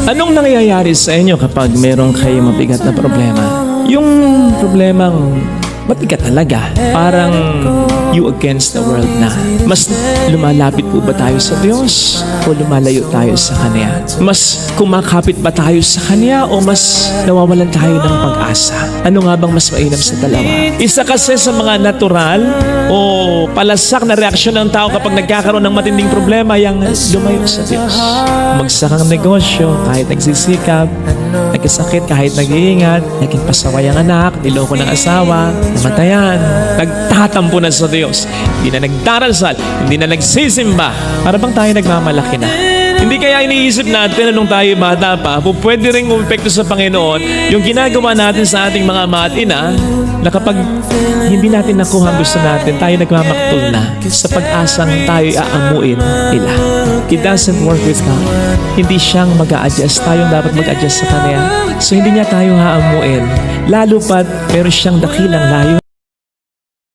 Anong nangyayari sa inyo kapag meron kayong mabigat na problema? Yung problemang mabigat talaga. Parang you against the world na. Mas lumalapit po ba tayo sa Diyos o lumalayo tayo sa Kanya? Mas kumakapit ba tayo sa Kanya o mas nawawalan tayo ng pag-asa? Ano nga bang mas mainam sa dalawa? Isa kasi sa mga natural o palasak na reaksyon ng tao kapag nagkakaroon ng matinding problema yung lumayo sa Diyos. Magsakang negosyo kahit nagsisikap, nagkasakit kahit nag-iingat, naging pasaway ang anak, niloko ng asawa, namatayan, nagtatampo na sa Diyos, hindi na nagdarasal, hindi na nagsisimba, para bang tayo nagmamalaki na? Hindi kaya iniisip natin anong tayo bata pa, pwede rin umepekto sa Panginoon yung ginagawa natin sa ating mga ama at ina, na kapag hindi natin nakuha ang gusto natin, tayo nagmamaktol na sa pag-asang tayo aamuin nila. It doesn't work with God. Hindi siyang mag-a-adjust. Tayong dapat mag-adjust sa Kanya. So hindi niya tayo haamuin. Lalo pat meron siyang dakilang layo.